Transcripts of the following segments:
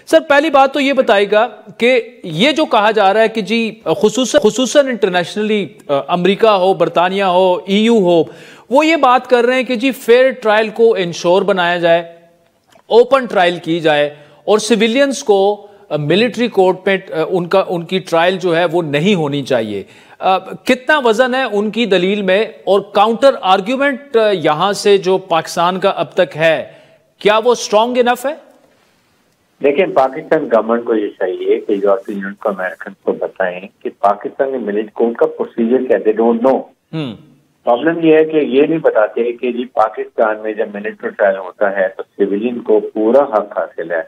Sir पहली बात तो ये बताएगा कि ये जो कहा जा रहा है कि जी खुसूसन इंटरनेशनली अमेरिका हो, बरतानिया हो, ईयू हो, वो ये बात कर रहे हैं कि जी फेयर ट्रायल को इंश्योर बनाया जाए, ओपन ट्रायल की जाए और सिविलियंस को मिलिट्री कोर्ट में उनकी ट्रायल जो है वो नहीं होनी चाहिए। कितना वजन है उनकी दलील में और काउंटर आर्ग्यूमेंट यहां से जो पाकिस्तान का अब तक है, क्या वो स्ट्रांग इनफ है? देखिए, पाकिस्तान गवर्नमेंट को ये चाहिए कि यूरोपियन यूनियन को, अमेरिकन को बताएं कि पाकिस्तान में मिलिट्री कोर्ट का प्रोसीजर क्या है। They don't know. प्रॉब्लम ये है कि ये नहीं बताते कि जी पाकिस्तान में जब मिलिट्री ट्रायल होता है तो सिविलियन को पूरा हक हासिल है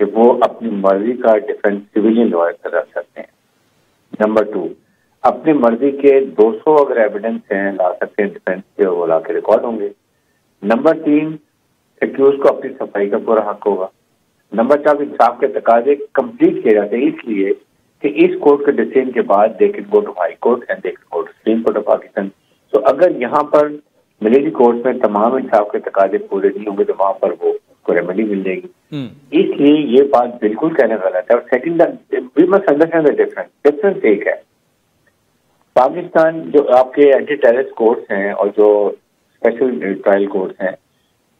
कि वो अपनी मर्जी का डिफेंस सिविलियन लॉयर कर सकते हैं। नंबर 2, अपनी मर्जी के 200 अगर एविडेंस हैं ला सकते हैं डिफेंस के, वो ला के रिकॉर्ड होंगे। नंबर 3, एक्यूज को अपनी सफाई का पूरा हक होगा। नंबर 4, इंसाफ के तकाजे कंप्लीट किए जाते हैं इसलिए कि इस कोर्ट के डिसीजन के बाद they can go to high court and they can go to supreme court of Pakistan. तो अगर यहाँ पर मिलिट्री कोर्ट में तमाम इंसाफ के तकाजे पूरे नहीं होंगे तो वहां पर वो को रेमेडी मिल जाएगी। इसलिए ये बात बिल्कुल कहना गलत है। और second, we must understand the difference एक है, पाकिस्तान जो आपके एंटी टेररिस्ट कोर्ट्स हैं और जो स्पेशल ट्रायल कोर्ट्स हैं,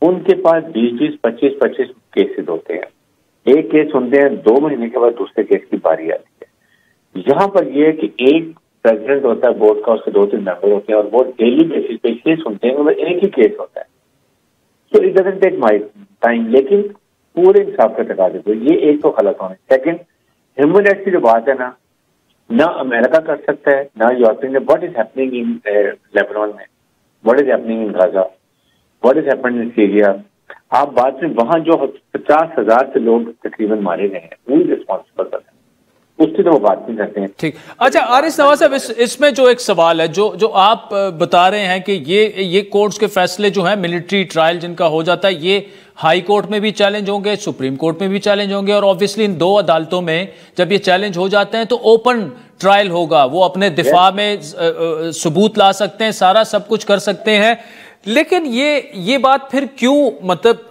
उनके पास 20-20, 25-25 केसेस होते हैं। एक केस सुनते हैं, 2 महीने के बाद दूसरे केस की बारी आती है। यहाँ पर यह है कि एक प्रेसिडेंट होता है बोर्ड का, उसके 2-3 मेंबर होते हैं और वो डेली बेसिस पे केस सुनते हैं, मतलब एक ही केस होता है। So it doesn't take my time, लेकिन पूरे इंसाफ के तकाजे तो ये एक तो गलत होने। सेकंड, ह्यूमन राइट्स की जो बात है ना अमेरिका कर सकता है ना European. What is happening in Lebanon में, what is happening in Gaza, what is happening in Syria. आप बात में वहां जो 50,000 से लोग तकरीबन मारे गए हैं, वो रिस्पॉन्सिबल है, उसकी तो वो बात नहीं करते हैं। ठीक। अच्छा आरिफ नवाज साहब, इसमें जो एक सवाल है जो आप बता रहे हैं कि ये कोर्ट्स के फैसले जो हैं, मिलिट्री ट्रायल जिनका हो जाता है, ये हाई कोर्ट में भी चैलेंज होंगे, सुप्रीम कोर्ट में भी चैलेंज होंगे और ऑब्वियसली इन 2 अदालतों में जब ये चैलेंज हो जाते हैं तो ओपन ट्रायल होगा, वो अपने दिफा में सबूत ला सकते हैं, सारा सब कुछ कर सकते हैं। लेकिन ये बात फिर क्यों, मतलब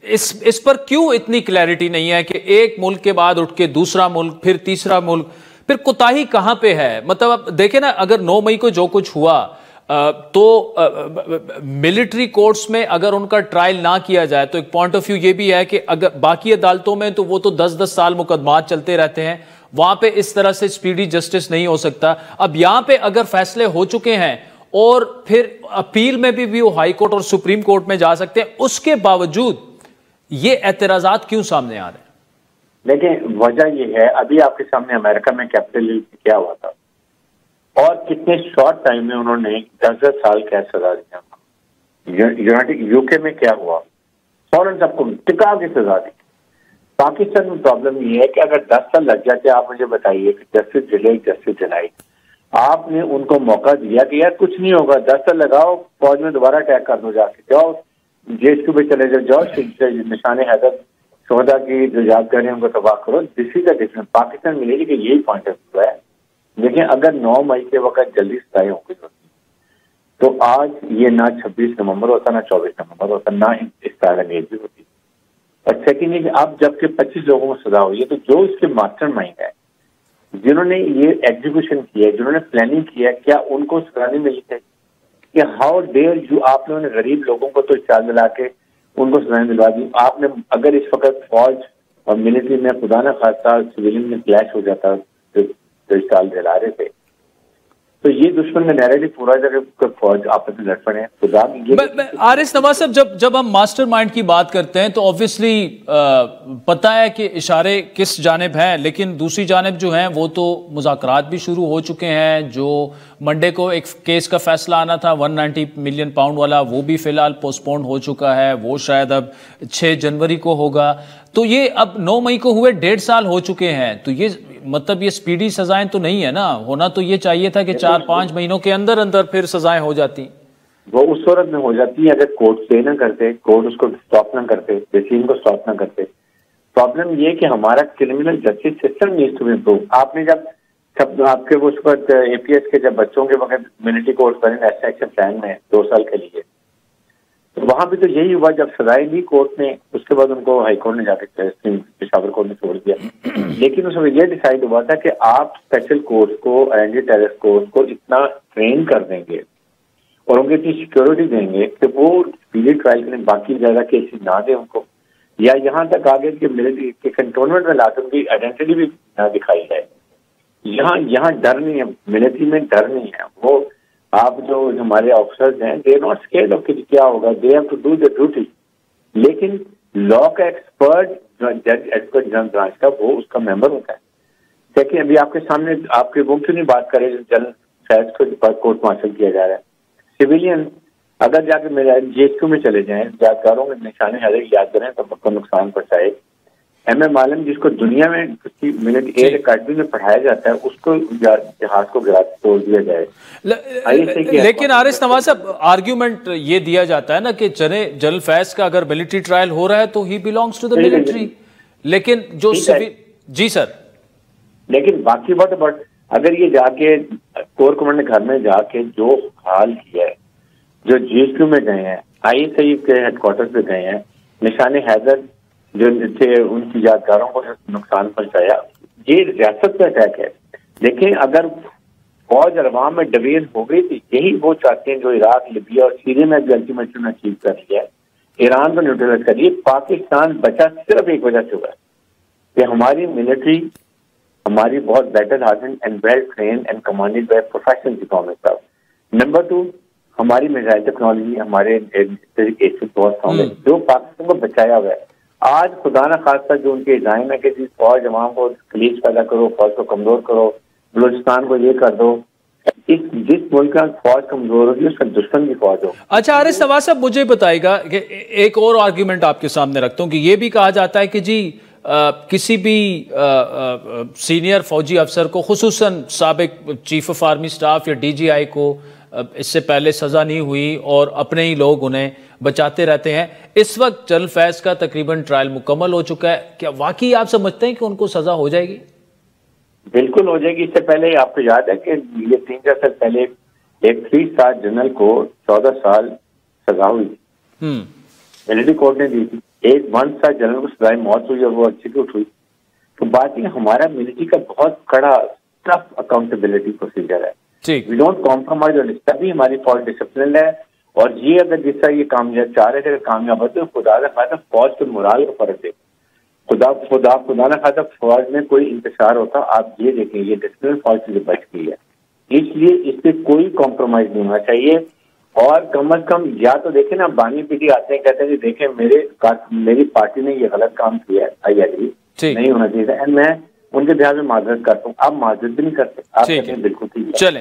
इस पर क्यों इतनी क्लैरिटी नहीं है कि एक मुल्क के बाद उठ के दूसरा मुल्क, फिर तीसरा मुल्क, फिर कोताही कहां पे है? मतलब अब देखें ना, अगर 9 मई को जो कुछ हुआ तो मिलिट्री कोर्ट्स में अगर उनका ट्रायल ना किया जाए तो एक पॉइंट ऑफ व्यू ये भी है कि अगर बाकी अदालतों में तो वो तो 10-10 साल मुकदमात चलते रहते हैं, वहां पे इस तरह से स्पीडी जस्टिस नहीं हो सकता। अब यहां पे अगर फैसले हो चुके हैं और फिर अपील में भी वो हाई कोर्ट और सुप्रीम कोर्ट में जा सकते हैं, उसके बावजूद ये एतराजात क्यों सामने आ रहे हैं? देखिए, वजह ये है, अभी आपके सामने अमेरिका में कैपिटल हिल क्या हुआ था और कितने शॉर्ट टाइम में उन्होंने 10-10 साल कैद सजा दिया। यूनाइटेड यूके में क्या हुआ, फौरन सबको टिका की सजा दी। पाकिस्तान में प्रॉब्लम ये है कि अगर 10 साल लग जाते, आप मुझे बताइए कि जस्टिस डिलेड, आपने उनको मौका दिया कि यार कुछ नहीं होगा, 10 साल लगाओ, फौज में दोबारा अटैक कर दो, जाके जाओ जेएचक्यू पे चले जाओ, निशान हैदर शोहदा की जो यादगार है उनको तबाह करो। This is the difference. Pakistan मिलेगी कि यही पॉइंट ऑफ व्यू है। लेकिन अगर 9 मई के वक्त जल्दी सजाएं हो गई होती तो आज ये ना 26 नवंबर होता, ना 24 नवंबर होता, ना इस तरह भी होती। और सेकेंड है कि अब जबकि 25 लोगों को सजा हुई है तो जो इसके मास्टरमाइंड है, जिन्होंने ये एग्जीक्यूशन किया, जिन्होंने प्लानिंग किया, क्या उनको सजा नहीं मिली है? कि हाउ डेयर यू, आप लोगों ने गरीब लोगों को तो चाल दिला के उनको सजाएं दिलवा दी। आपने अगर इस वक्त फौज और मिलिट्री में खुदा न खास्ता सिविलियन में क्लैश हो जाता जो चाल दिला रहे थे, तो ये दुश्मन का नैरेटिव पूरा जगह फौज आपस में लड़ पड़े हैं। खुदा आरिफ नवाज साहब, जब हम मास्टरमाइंड की बात करते हैं तो ऑब्वियसली पता है कि इशारे किस जानिब हैं, लेकिन दूसरी जानिब जो हैं वो तो मुज़ाकरात भी शुरू हो चुके हैं। जो मंडे को एक केस का फैसला आना था 190 मिलियन पाउंड वाला, वो भी फिलहाल पोस्टपोन हो चुका है, वो शायद अब 6 जनवरी को होगा। तो ये अब 9 मई को हुए 1.5 साल हो चुके हैं, तो ये मतलब ये स्पीडी सजाएं तो नहीं है ना? होना तो ये चाहिए था कि 4-5 महीनों के अंदर अंदर फिर सजाएं हो जाती। वो उस सूरत में हो जाती है अगर कोर्ट से ना करते, कोर्ट उसको स्टॉप ना करते, डिसीजन को स्टॉप ना करते। प्रॉब्लम ये कि हमारा criminal justice system needs to improve. आपने जब आपके उस वक्त एपीएस के जब बच्चों के वक्त मिलिट्री कोर्ट बने नेशनल एक्शन प्लान में 2 साल के लिए, तो वहां पे तो यही हुआ, जब सजाएं दी कोर्ट ने, उसके बाद उनको हाई कोर्ट ने जाकर पेशावर कोर्ट ने छोड़ दिया। लेकिन उसमें यह डिसाइड हुआ था कि आप स्पेशल कोर्ट को, एंटी टेररिस्ट कोर्ट को इतना ट्रेन कर देंगे और उनकी इतनी सिक्योरिटी देंगे कि वो स्पीडी ट्रायल के लिए बाकी ज्यादा केसेस ना दे उनको, या यहाँ तक आगे कि मिलिट्री के कंटोनमेंट में लाकर उनकी आइडेंटिटी भी ना दिखाई जाए। यहाँ डर नहीं है, मिलिट्री में डर नहीं है। वो आप जो हमारे ऑफिसर्स हैं, they are not scared of क्या होगा, they have to do the duty. लेकिन लॉ का एक्सपर्ट, जज एक्सपर्ट जनरल ब्रांच का, वो उसका मेंबर होता है। देखिए अभी आपके सामने, आपके वो क्यों नहीं बात करें, जनरल फैज को कोर्ट मार्शल किया जा रहा है। सिविलियन अगर जाके मेरे जेएसक्यू में चले जाएं, यादगारों में निशाने हैदर याद करें तो आपको नुकसान पहुंचाए। एमएम आलम जिसको दुनिया में मिलिट्री एयर अकेडमी में पढ़ाया जाता है, उसको जहाज को गिरा तोड़ दिया जाए। लेकिन आरिस नवाज साहब, आर्ग्यूमेंट ये दिया जाता है ना कि जनरल फैज का अगर मिलिट्री ट्रायल हो रहा है तो he belongs to the military, लेकिन जो सिविल, जी सर, लेकिन बाकी बात अगर ये जाके कोर कमांड घर में जाके जो हाल किया है, जो जीएसक्यू में गए हैं, आईएसआई के हेडक्वार्टर पे गए हैं, निशाने हैदर जो थे उनकी यादगारों को नुकसान पहुंचाया, ये रियासत पे अटैक है। लेकिन अगर फौज और अवाम में डिवीजन हो गई थी, यही वो चाहते हैं जो इराक, लिबिया और सीरिया में भी अल्टीमेटली अचीव कर लिया है, ईरान को न्यूट्रलाइज कर लिया। पाकिस्तान बचा सिर्फ एक वजह से हुआ है कि हमारी मिलिट्री, हमारी बहुत better hearted and well train and commanded by professional economic staff. Number 2, हमारी मिसाइल टेक्नोलॉजी, हमारे बहुत कम है जो पाकिस्तान को बचाया हुआ है। आज खुदा न खास्ता जो उनके इल्जाम है कि फौज अवाम को खलीज पैदा करो, फौज को कमजोर करो, बलूचिस्तान को ये कर दो, जिस मुल्क का फौज कमजोर होगी उसका दुश्मन की फौज हो। अच्छा आरिस नवाज साहब, मुझे बताइएगा कि एक और आर्ग्यूमेंट आपके सामने रखता हूँ कि ये भी कहा जाता है कि जी किसी भी सीनियर फौजी अफसर को, खुसूसन साबिक चीफ ऑफ आर्मी स्टाफ या डीजीआई को इससे पहले सजा नहीं हुई और अपने ही लोग उन्हें बचाते रहते हैं। इस वक्त जनरल फैज का तकरीबन ट्रायल मुकम्मल हो चुका है, क्या वाकई आप समझते हैं कि उनको सजा हो जाएगी? बिल्कुल हो जाएगी। इससे पहले आपको याद है कि ये 3-4 साल पहले एक 3 स्टार जनरल को 14 साल सजा हुई थी, मिलिट्री कोर्ट ने दी थी। एक 1 स्टार जनरल को सजाए मौत हुई और वो एग्जीक्यूट हुई। तो बात ये, हमारा मिलिट्री का बहुत कड़ा टफ अकाउंटेबिलिटी प्रोसीजर है। We don't compromise on it, तभी हमारी फौज डिसिप्लिन है। और ये अगर जिस तरह ये कामयाब चाह रहे थे कामयाब होते, खुदा ना खासा फौज के मोराल को फर्क दे, खुदा ना खासा फौज में कोई इंतशार होता। आप ये देखें, ये डिसिप्लिन फौज से बच गई है, इसलिए इस पे कोई कॉम्प्रोमाइज नहीं होना चाहिए। और कम अज कम या तो देखें ना, बानी पीटी आते हैं कहते हैं कि देखें मेरी पार्टी ने ये गलत काम किया है, आई एग्री, नहीं होना चाहिए। एंड मैं उनके बिहार में माजरत करता हूँ, आप माजरत भी नहीं करते, आप कहते हैं बिल्कुल ठीक है। चले